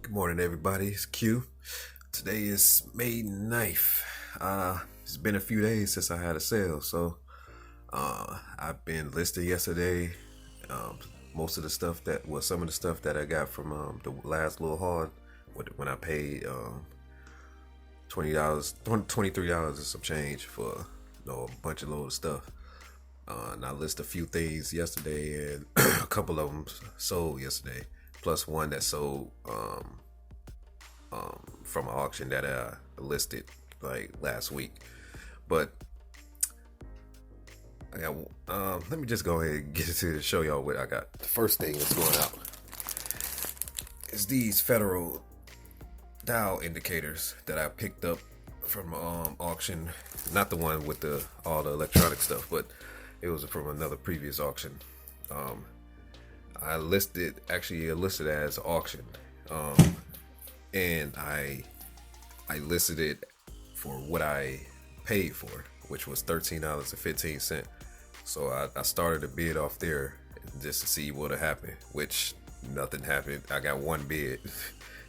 Good morning, everybody. It's Q. Today is May 9th. It's been a few days since I had a sale, so I've been listed yesterday. Um, most of the stuff some of the stuff that I got from the last little haul when I paid $20, $23 and some change for a bunch of load of stuff. And I listed a few things yesterday, and a couple of them sold yesterday, plus one that sold from an auction that I listed like last week. But I got let me just go ahead and get to show y'all what I got. The first thing that's going out is these federal dial indicators that I picked up from auction. Not the one with all the electronic stuff, but it was from another previous auction. I listed as auction, and I listed it for what I paid for, which was $13.15. So I started a bid off there just to see what would happen, which nothing happened. I got one bid,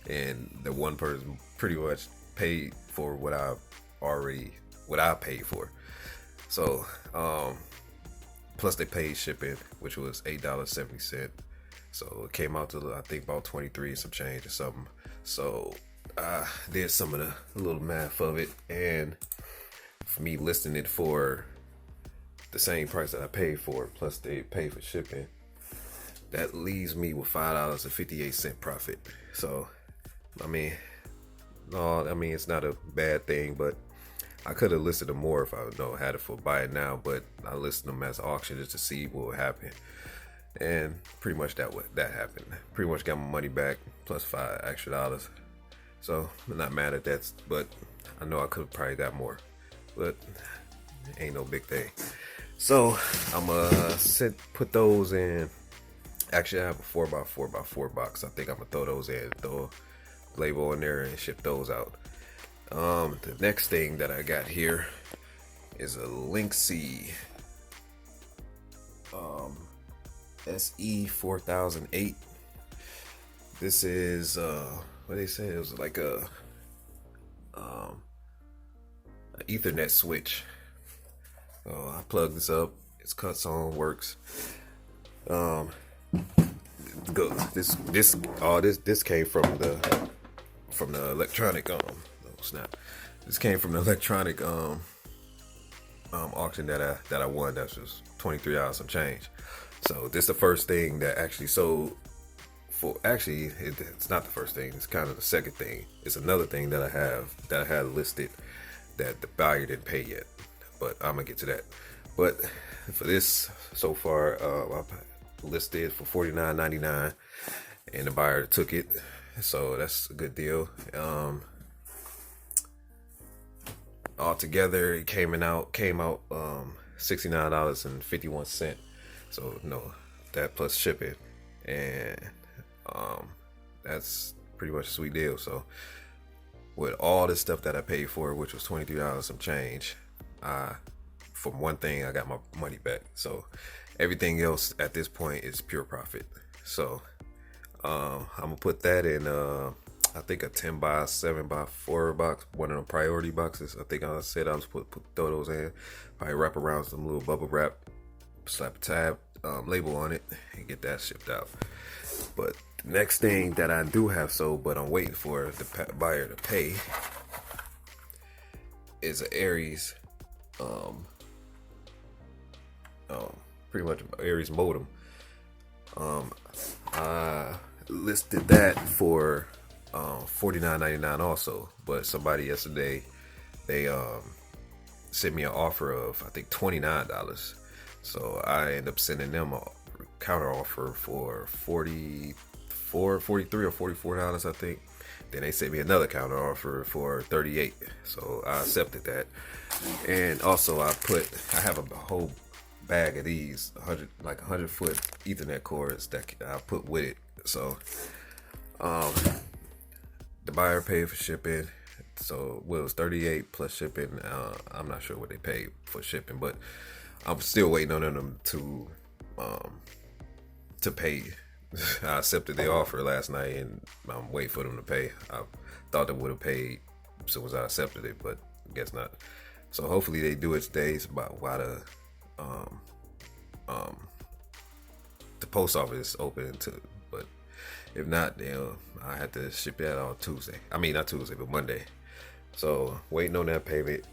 and the one person pretty much paid for what I paid for. So plus they paid shipping, which was $8.70. So it came out to I think about 23 and some change or something. So I did some of the little math of it, and for me listing it for the same price that I paid for, plus they pay for shipping, that leaves me with $5.58 profit. So I mean, it's not a bad thing, but I could have listed them more if I had it for buy it now, but I listed them as auction just to see what would happen. And pretty much that happened. Pretty much got my money back plus $5 extra. So I'm not mad at that, but I know I could have probably got more, but ain't no big thing. So I'm gonna put those in. Actually, I have a 4x4x4 box. I think I'm gonna throw those in, throw a label in there, and ship those out. The next thing that I got here is a Linksy SE 4008. This is what they say, it was like a Ethernet switch. I plug this up, it's cuts on, works. This came from the electronic this came from the electronic auction that I won. That was $23 some change. So this is the first thing that actually sold for. Actually, it's not the first thing. It's kind of the second thing. It's another thing that I had listed that the buyer didn't pay yet. But I'm gonna get to that. But for this so far, I listed for $49.99, and the buyer took it. So that's a good deal. Altogether, it came out $69.51. So that plus shipping, and that's pretty much a sweet deal. So with all the stuff that I paid for, which was $23 some change, from one thing I got my money back. So everything else at this point is pure profit. So I'm gonna put that in I think a 10x7x4 box, one of the priority boxes. I think I said I was throw those in, probably wrap around some little bubble wrap, slap a tab label on it, and get that shipped out. But the next thing that I do have sold, but I'm waiting for the buyer to pay, is an Aries, pretty much Aries modem. I listed that for $49.99 also, but somebody yesterday, they sent me an offer of I think $29. So I end up sending them a counter offer for $43 or $44, I think. Then they sent me another counter offer for $38. So I accepted that. And also I have a whole bag of these 100 foot Ethernet cords that I put with it. So the buyer paid for shipping. So it was $38 plus shipping. I'm not sure what they paid for shipping, but I'm still waiting on them to pay I accepted the offer last night, and I'm waiting for them to pay. I thought they would have paid as soon as I accepted it, but guess not. So hopefully they do it today. It's about why um, um, the post office is open to. But if not, then I had to ship that on Tuesday. I mean, not Tuesday, but Monday. So waiting on that payment,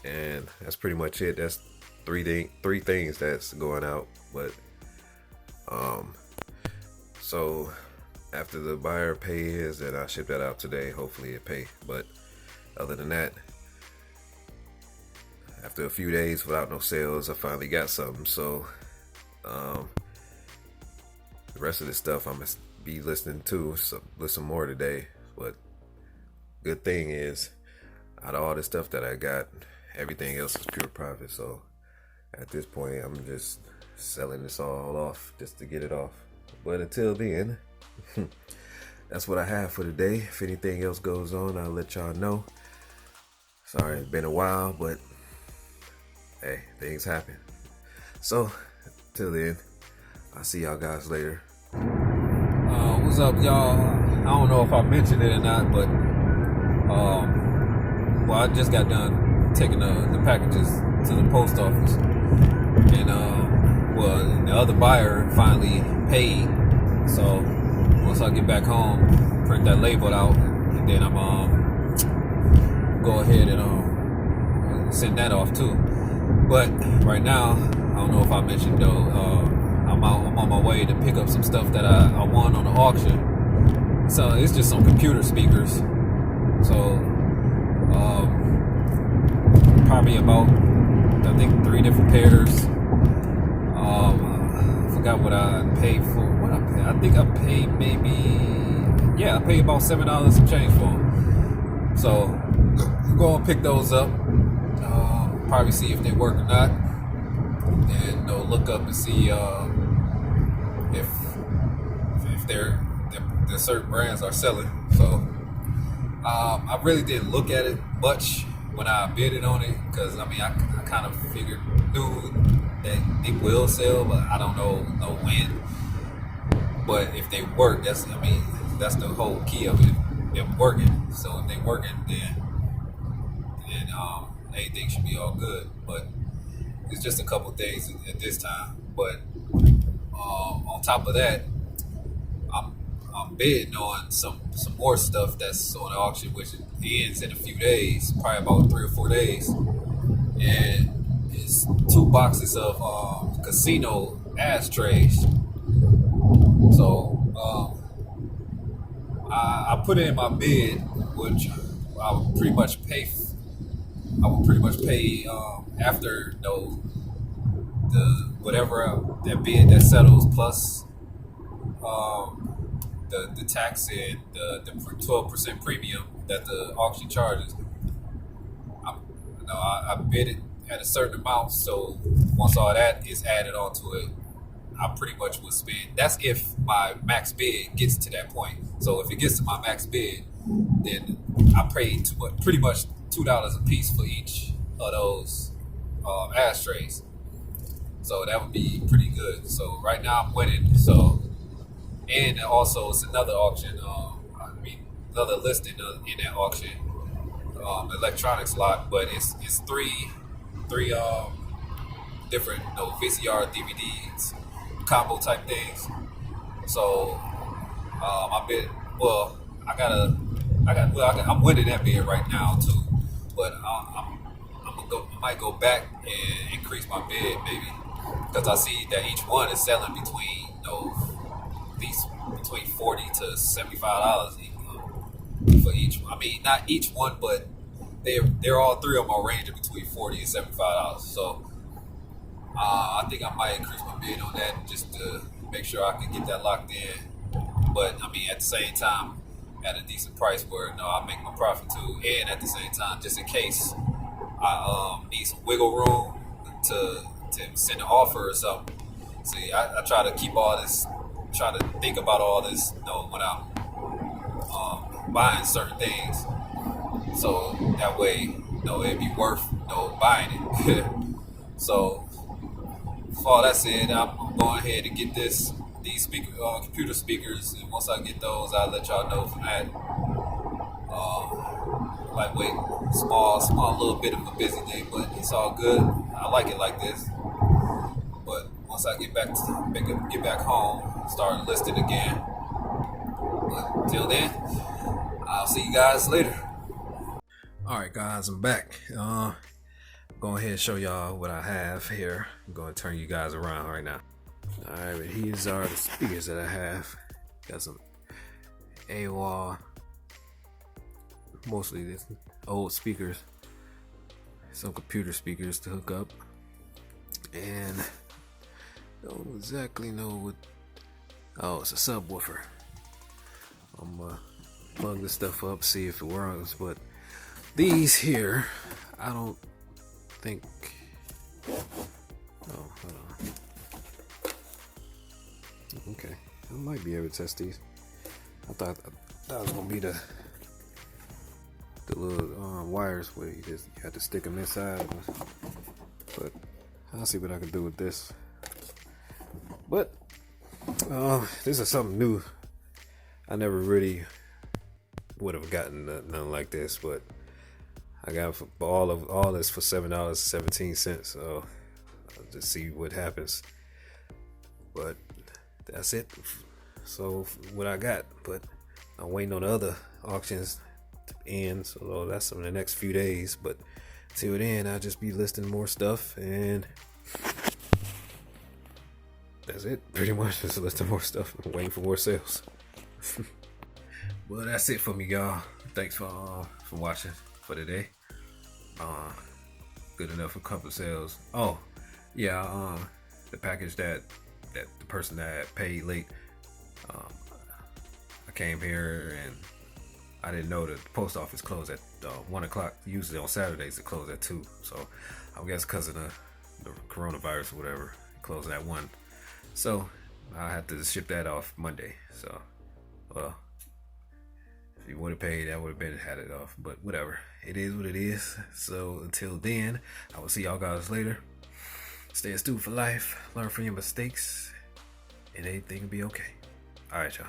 and that's pretty much it. That's three things that's going out. But so after the buyer pays, then I ship that out today. Hopefully it pay. But other than that, after a few days without no sales, I finally got something. So the rest of this stuff I'm gonna be listening to, so listen more today. But good thing is, out of all the stuff that I got, everything else is pure profit. So at this point, I'm just selling this all off just to get it off. But until then, that's what I have for today. If anything else goes on, I'll let y'all know. Sorry, it's been a while, but hey, things happen. So, till then, I'll see y'all guys later. What's up, y'all? I don't know if I mentioned it or not, but well, I just got done taking the packages to the post office, and well, the other buyer finally paid. So once I get back home, print that label out, and then I'm go ahead and send that off too. But right now, I don't know if I mentioned though, I'm on my way to pick up some stuff that I won on the auction. So it's just some computer speakers. So probably about, I think, 3 different pairs. I forgot what I paid for. What I paid? I think I paid I paid about $7 some change for them. So go and pick those up. Probably see if they work or not, and look up and see if the certain brands are selling. So I really didn't look at it much when I bidded on it, because I kind of knew that they will sell, but I don't know when. But if they work, that's the whole key of it. They're working. So if they're working, then anything should be all good. But it's just a couple things at this time. But on top of that, I'm bidding on some more stuff that's on the auction, which ends in a few days, probably about 3 or 4 days. And it's 2 boxes of casino ashtrays. So I put in my bid, which I would pretty much pay. After the whatever that bid that settles, plus the tax and the 12% premium that the auction charges. I bid it at a certain amount, so once all that is added onto it, I pretty much would spend. That's if my max bid gets to that point. So if it gets to my max bid, then I pay pretty much $2 a piece for each of those ashtrays. So that would be pretty good. So right now I'm winning. So, and also it's another auction. Another listing in that auction, electronics lot, but it's three different VCR DVDs combo type things. So I'm winning that bid right now too, but I might go back and increase my bid maybe, because I see that each one is selling between between $40 to $75 for each. Not each one, but they're all 3 of them are ranging between $40 and $75. So I think I might increase my bid on that just to make sure I can get that locked in. But at the same time, at a decent price where I make my profit too, and at the same time, just in case I need some wiggle room to send an offer or something. See, I try to keep all this, try to think about all this, when I'm buying certain things, so that way, it'd be worth buying it. So, for all that said, I'm going ahead and get this these computer speakers, and once I get those, I'll let y'all know from that. Lightweight, small little bit of a busy day, but it's all good. I like it like this. But once I get back home, start listing again. But until then, I'll see you guys later. All right, guys, I'm back. Go ahead and show y'all what I have here. I'm going to turn you guys around right now. All right, but these are the speakers that I have. Got some AWOL, mostly this old speakers, some computer speakers to hook up, and don't exactly know what. Oh, it's a subwoofer. I'm gonna plug this stuff up, see if it works. But these here, I don't think. Oh, hold on. Okay, I might be able to test these. I thought that was gonna be the little wires where you had to stick them inside. But I'll see what I can do with this. But this is something new. I never really would have gotten nothing like this, but I got all this for $7.17. So I'll just see what happens. But that's it. So what I got, but I'm waiting on the other auctions to end. So that's in the next few days. But till then, I'll just be listing more stuff, and that's it. Pretty much just listing more stuff and waiting for more sales. Well, that's it for me, y'all. Thanks for watching for today. Good enough for a couple of sales. Oh, yeah. The package that the person that paid late. I came here and I didn't know the post office closed at 1 o'clock. Usually on Saturdays it closed at 2. So I guess because of the coronavirus or whatever, it closed at 1. So I had to ship that off Monday. So, well, if you would have paid, that would have been had it off. But whatever, it is what it is. So until then, I will see y'all guys later. Stay a student for life. Learn from your mistakes, and everything will be okay. All right, y'all.